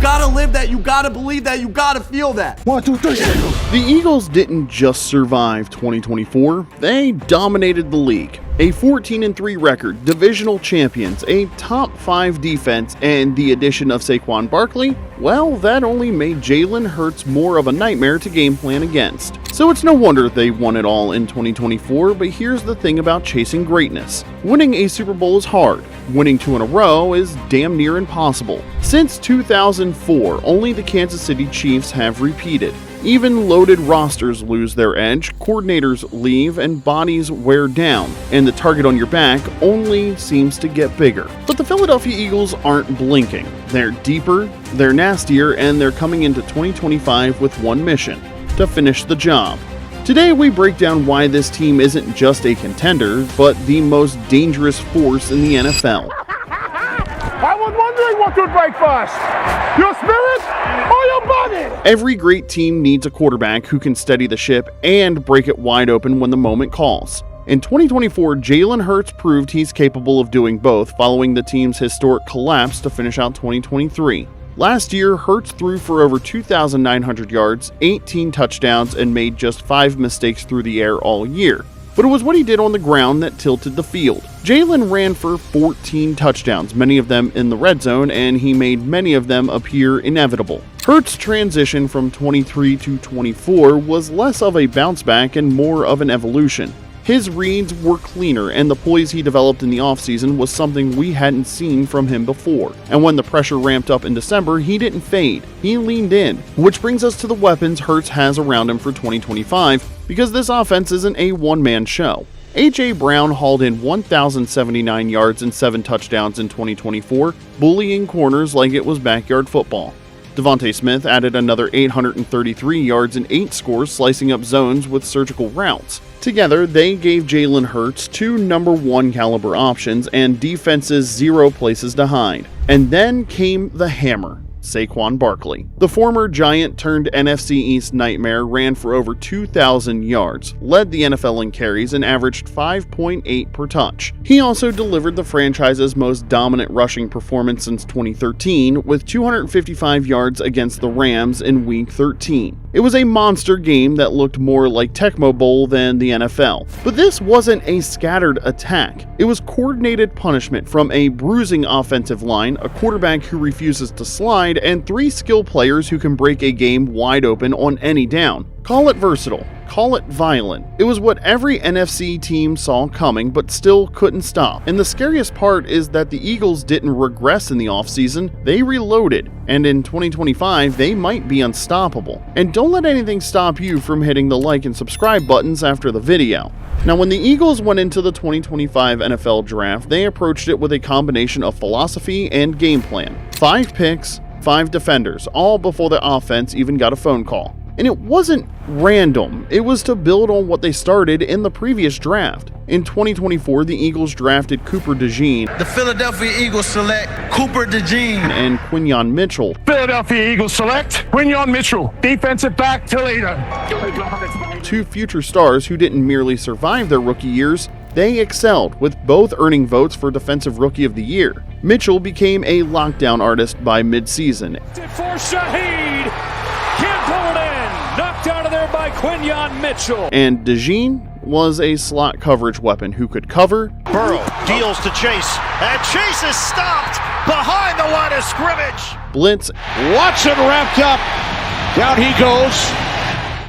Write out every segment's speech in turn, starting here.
gotta live that, you gotta believe that, you gotta feel that. 1, 2, 3, Eagles. The Eagles didn't just survive 2024, they dominated the league. A 14-3 record, divisional champions, a top 5 defense, and the addition of Saquon Barkley, well, that only made Jalen Hurts more of a nightmare to game plan against. So it's no wonder they won it all in 2024, but here's the thing about chasing greatness. Winning a Super Bowl is hard. Winning 2 in a row is damn near impossible. Since 2004, only the Kansas City Chiefs have repeated. Even loaded rosters lose their edge, coordinators leave, and bodies wear down, and the target on your back only seems to get bigger. But the Philadelphia Eagles aren't blinking. They're deeper, they're nastier, and they're coming into 2025 with one mission: to finish the job. Today we break down why this team isn't just a contender, but the most dangerous force in the NFL. I was wondering what would break first, your spirit or your body? Every great team needs a quarterback who can steady the ship and break it wide open when the moment calls. In 2024, Jalen Hurts proved he's capable of doing both following the team's historic collapse to finish out 2023. Last year, Hurts threw for over 2,900 yards, 18 touchdowns, and made just 5 mistakes through the air all year. But it was what he did on the ground that tilted the field. Jalen ran for 14 touchdowns, many of them in the red zone, and he made many of them appear inevitable. Hurts' transition from 23 to 24 was less of a bounce back and more of an evolution. His reads were cleaner, and the poise he developed in the offseason was something we hadn't seen from him before. And when the pressure ramped up in December, he didn't fade. He leaned in, which brings us to the weapons Hurts has around him for 2025, because this offense isn't a one-man show. A.J. Brown hauled in 1,079 yards and 7 touchdowns in 2024, bullying corners like it was backyard football. Devontae Smith added another 833 yards and 8 scores, slicing up zones with surgical routes. Together, they gave Jalen Hurts 2 number 1 caliber options and defenses 0 places to hide. And then came the hammer: Saquon Barkley. The former Giant turned NFC East nightmare ran for over 2,000 yards, led the NFL in carries, and averaged 5.8 per touch. He also delivered the franchise's most dominant rushing performance since 2013, with 255 yards against the Rams in Week 13. It was a monster game that looked more like Tecmo Bowl than the NFL. But this wasn't a scattered attack. It was coordinated punishment from a bruising offensive line, a quarterback who refuses to slide, and 3 skill players who can break a game wide open on any down. Call it versatile, call it violent. It was what every NFC team saw coming but still couldn't stop. And the scariest part is that the Eagles didn't regress in the offseason, they reloaded. And in 2025, they might be unstoppable. And don't let anything stop you from hitting the like and subscribe buttons after the video. Now, when the Eagles went into the 2025 NFL Draft, they approached it with a combination of philosophy and game plan. 5 picks, 5 defenders, all before the offense even got a phone call. And it wasn't random, it was to build on what they started in the previous draft. In 2024, the Eagles drafted Cooper DeJean. The Philadelphia Eagles select Cooper DeJean And Quinyon Mitchell. Philadelphia Eagles select Quinyon Mitchell, defensive back, Toledo. 2 future stars who didn't merely survive their rookie years, they excelled, with both earning votes for Defensive Rookie of the Year. Mitchell became a lockdown artist by mid-season. For Shaheed, can't pull it in. Knocked out of there by Quinyon Mitchell. And DeJean was a slot coverage weapon who could cover. Burrow deals to Chase, and Chase is stopped behind the line of scrimmage. Blitz. Watson wrapped up. Down he goes.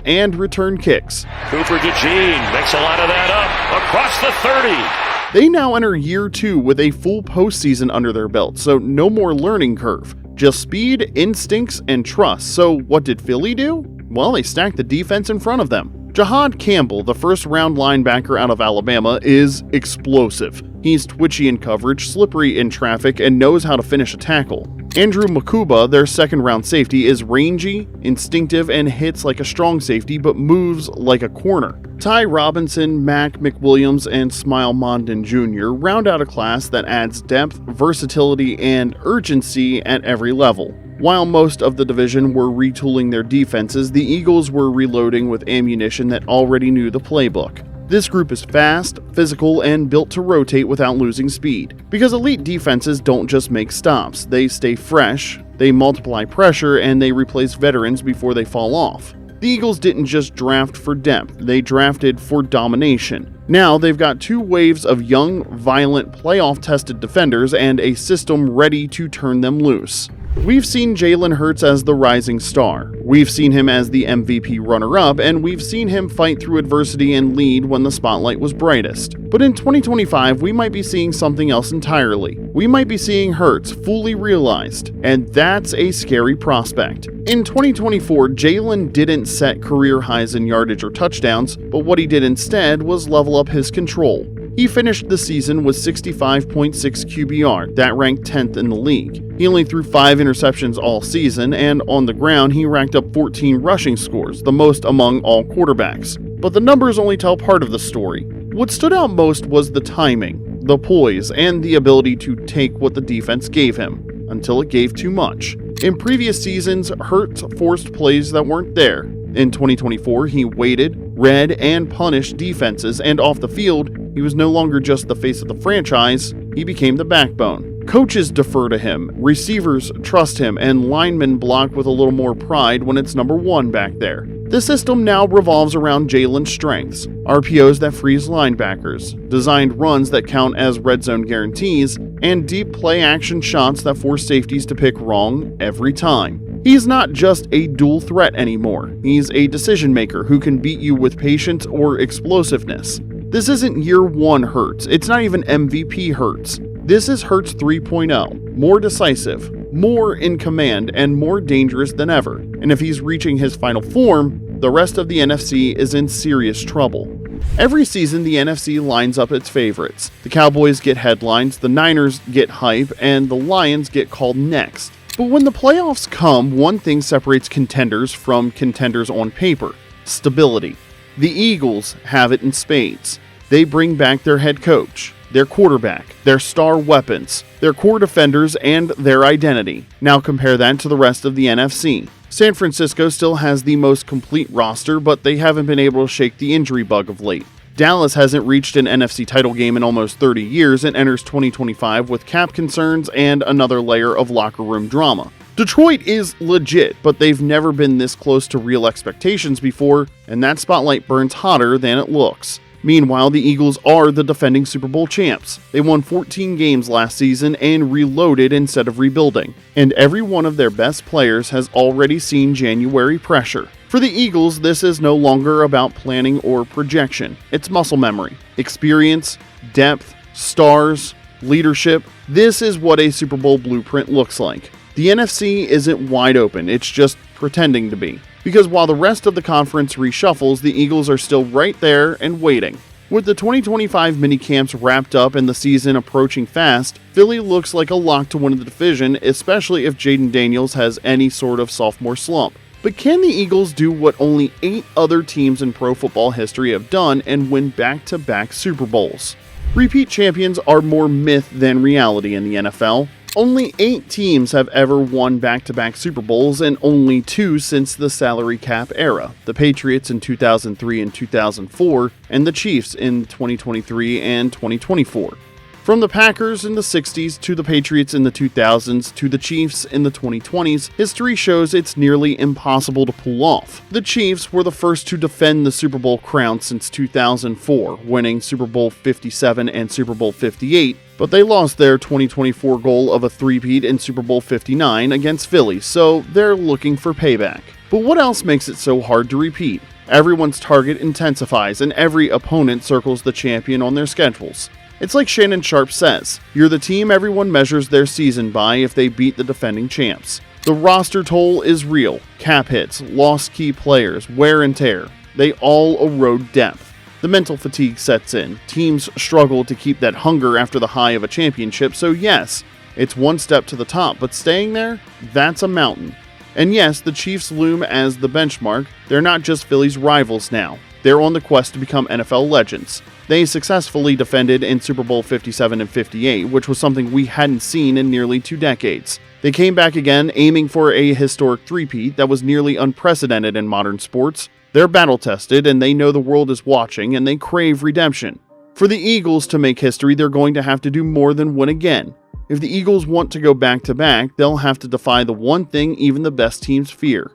And return kicks. Cooper DeJean makes a lot of that up across the 30. They now enter year 2 with a full postseason under their belt, so no more learning curve. Just speed, instincts, and trust. So what did Philly do? Well, they stacked the defense in front of them. Jahad Campbell, the first-round linebacker out of Alabama, is explosive. He's twitchy in coverage, slippery in traffic, and knows how to finish a tackle. Andrew Makuba, their second-round safety, is rangy, instinctive, and hits like a strong safety but moves like a corner. Ty Robinson, Mac McWilliams, and Smile Mondon Jr. round out a class that adds depth, versatility, and urgency at every level. While most of the division were retooling their defenses, the Eagles were reloading with ammunition that already knew the playbook. This group is fast, physical, and built to rotate without losing speed. Because elite defenses don't just make stops, they stay fresh, They multiply pressure and they replace veterans before they fall off. The Eagles didn't just draft for depth, they drafted for domination. Now they've got 2 waves of young, violent, playoff-tested defenders and a system ready to turn them loose. We've seen Jalen Hurts as the rising star. We've seen him as the MVP runner-up, and we've seen him fight through adversity and lead when the spotlight was brightest. But in 2025, we might be seeing something else entirely. We might be seeing Hurts fully realized, and that's a scary prospect. In 2024, Jalen didn't set career highs in yardage or touchdowns, but what he did instead was level up his control. He finished the season with 65.6 QBR, that ranked 10th in the league. He only threw 5 interceptions all season, and on the ground he racked up 14 rushing scores, the most among all quarterbacks. But the numbers only tell part of the story. What stood out most was the timing, the poise, and the ability to take what the defense gave him, until it gave too much. In previous seasons, Hurts forced plays that weren't there. In 2024, he waited, read, and punished defenses, and off the field, he was no longer just the face of the franchise, he became the backbone. Coaches defer to him, receivers trust him, and linemen block with a little more pride when it's number 1 back there. The system now revolves around Jalen's strengths: RPOs that freeze linebackers, designed runs that count as red zone guarantees, and deep play action shots that force safeties to pick wrong every time. He's not just a dual threat anymore, he's a decision maker who can beat you with patience or explosiveness. This isn't year 1 Hurts, it's not even MVP Hurts. This is Hurts 3.0, more decisive, more in command, and more dangerous than ever. And if he's reaching his final form, the rest of the NFC is in serious trouble. Every season, the NFC lines up its favorites. The Cowboys get headlines, the Niners get hype, and the Lions get called next. But when the playoffs come, one thing separates contenders from contenders on paper: stability. The Eagles have it in spades. They bring back their head coach, their quarterback, their star weapons, their core defenders, and their identity. Now compare that to the rest of the NFC. San Francisco still has the most complete roster, but they haven't been able to shake the injury bug of late. Dallas hasn't reached an NFC title game in almost 30 years and enters 2025 with cap concerns and another layer of locker room drama. Detroit is legit, but they've never been this close to real expectations before, and that spotlight burns hotter than it looks. Meanwhile, the Eagles are the defending Super Bowl champs. They won 14 games last season and reloaded instead of rebuilding. And every one of their best players has already seen January pressure. For the Eagles, this is no longer about planning or projection. It's muscle memory, experience, depth, stars, leadership. This is what a Super Bowl blueprint looks like. The NFC isn't wide open, it's just pretending to be. Because while the rest of the conference reshuffles, the Eagles are still right there and waiting. With the 2025 minicamps wrapped up and the season approaching fast, Philly looks like a lock to win the division, especially if Jaden Daniels has any sort of sophomore slump. But can the Eagles do what only 8 other teams in pro football history have done and win back-to-back Super Bowls? Repeat champions are more myth than reality in the NFL. Only 8 teams have ever won back-to-back Super Bowls, and only 2 since the salary cap era: the Patriots in 2003 and 2004, and the Chiefs in 2023 and 2024. From the Packers in the 60s to the Patriots in the 2000s to the Chiefs in the 2020s, history shows it's nearly impossible to pull off. The Chiefs were the first to defend the Super Bowl crown since 2004, winning Super Bowl 57 and Super Bowl 58, but they lost their 2024 goal of a three-peat in Super Bowl 59 against Philly, so they're looking for payback. But what else makes it so hard to repeat? Everyone's target intensifies, and every opponent circles the champion on their schedules. It's like Shannon Sharpe says, you're the team everyone measures their season by if they beat the defending champs. The roster toll is real. Cap hits, lost key players, wear and tear. They all erode depth. The mental fatigue sets in. Teams struggle to keep that hunger after the high of a championship, so yes, it's one step to the top, but staying there, that's a mountain. And yes, the Chiefs loom as the benchmark. They're not just Philly's rivals now. They're on the quest to become NFL legends. They successfully defended in Super Bowl 57 and 58, which was something we hadn't seen in nearly 2 decades. They came back again, aiming for a historic three-peat that was nearly unprecedented in modern sports. They're battle-tested, and they know the world is watching, and they crave redemption. For the Eagles to make history, they're going to have to do more than win again. If the Eagles want to go back-to-back, they'll have to defy the one thing even the best teams fear: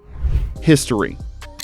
history.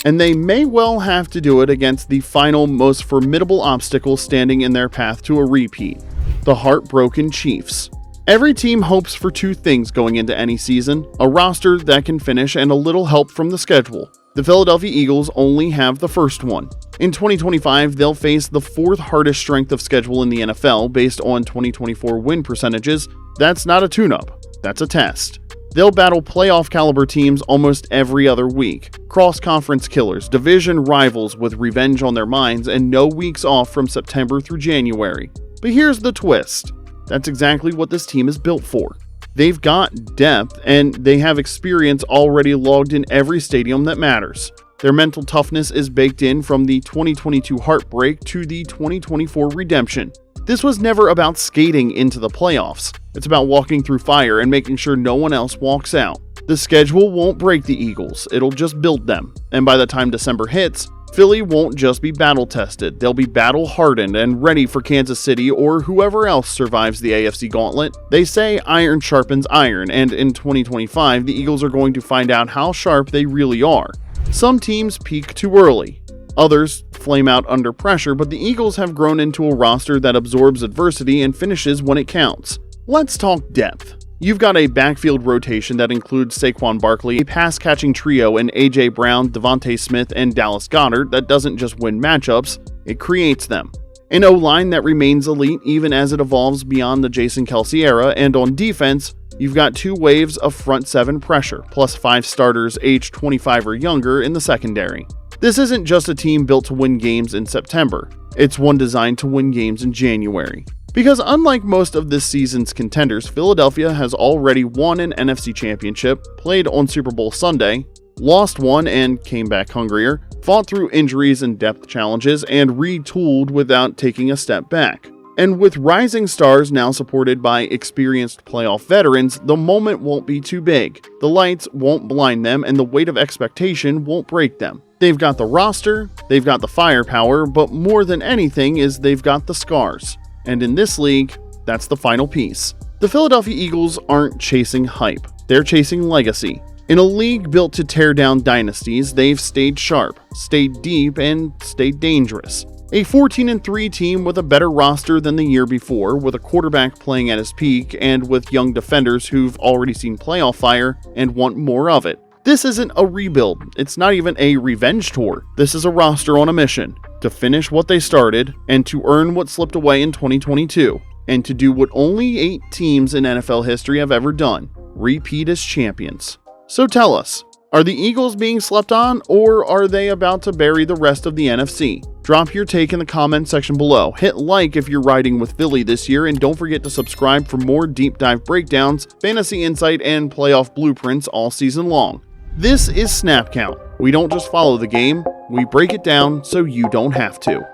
And they may well have to do it against the final, most formidable obstacle standing in their path to a repeat: the heartbroken Chiefs. Every team hopes for two things going into any season: a roster that can finish and a little help from the schedule. The Philadelphia Eagles only have the first one. In 2025, they'll face the fourth hardest strength of schedule in the NFL based on 2024 win percentages. That's not a tune-up, that's a test. They'll battle playoff caliber teams almost every other week, cross-conference killers, division rivals with revenge on their minds, and no weeks off from September through January. But here's the twist: that's exactly what this team is built for. They've got depth, and they have experience already logged in every stadium that matters. Their mental toughness is baked in from the 2022 heartbreak to the 2024 redemption. This was never about skating into the playoffs. It's about walking through fire and making sure no one else walks out. The schedule won't break the Eagles, it'll just build them. And by the time December hits, Philly won't just be battle-tested, they'll be battle-hardened and ready for Kansas City or whoever else survives the AFC Gauntlet. They say iron sharpens iron, and in 2025, the Eagles are going to find out how sharp they really are. Some teams peak too early, others flame out under pressure, but the Eagles have grown into a roster that absorbs adversity and finishes when it counts. Let's talk depth. You've got a backfield rotation that includes Saquon Barkley, a pass-catching trio in A.J. Brown, Devontae Smith, and Dallas Goedert that doesn't just win matchups, it creates them. An O-line that remains elite even as it evolves beyond the Jason Kelce era, and on defense, you've got two waves of front seven pressure, plus 5 starters aged 25 or younger in the secondary. This isn't just a team built to win games in September, it's one designed to win games in January. Because unlike most of this season's contenders, Philadelphia has already won an NFC championship, played on Super Bowl Sunday, lost one and came back hungrier, fought through injuries and depth challenges, and retooled without taking a step back. And with rising stars now supported by experienced playoff veterans, the moment won't be too big. The lights won't blind them, and the weight of expectation won't break them. They've got the roster, they've got the firepower, but more than anything is they've got the scars. And in this league, that's the final piece. The Philadelphia Eagles aren't chasing hype, they're chasing legacy. In a league built to tear down dynasties, they've stayed sharp, stayed deep, and stayed dangerous. A 14-3 team with a better roster than the year before, with a quarterback playing at his peak, and with young defenders who've already seen playoff fire and want more of it. This isn't a rebuild, it's not even a revenge tour. This is a roster on a mission: to finish what they started, and to earn what slipped away in 2022, and to do what only 8 teams in NFL history have ever done: repeat as champions. So tell us, are the Eagles being slept on, or are they about to bury the rest of the NFC? Drop your take in the comment section below. Hit like if you're riding with Philly this year, and don't forget to subscribe for more deep dive breakdowns, fantasy insight, and playoff blueprints all season long. This is Snap Count. We don't just follow the game, we break it down so you don't have to.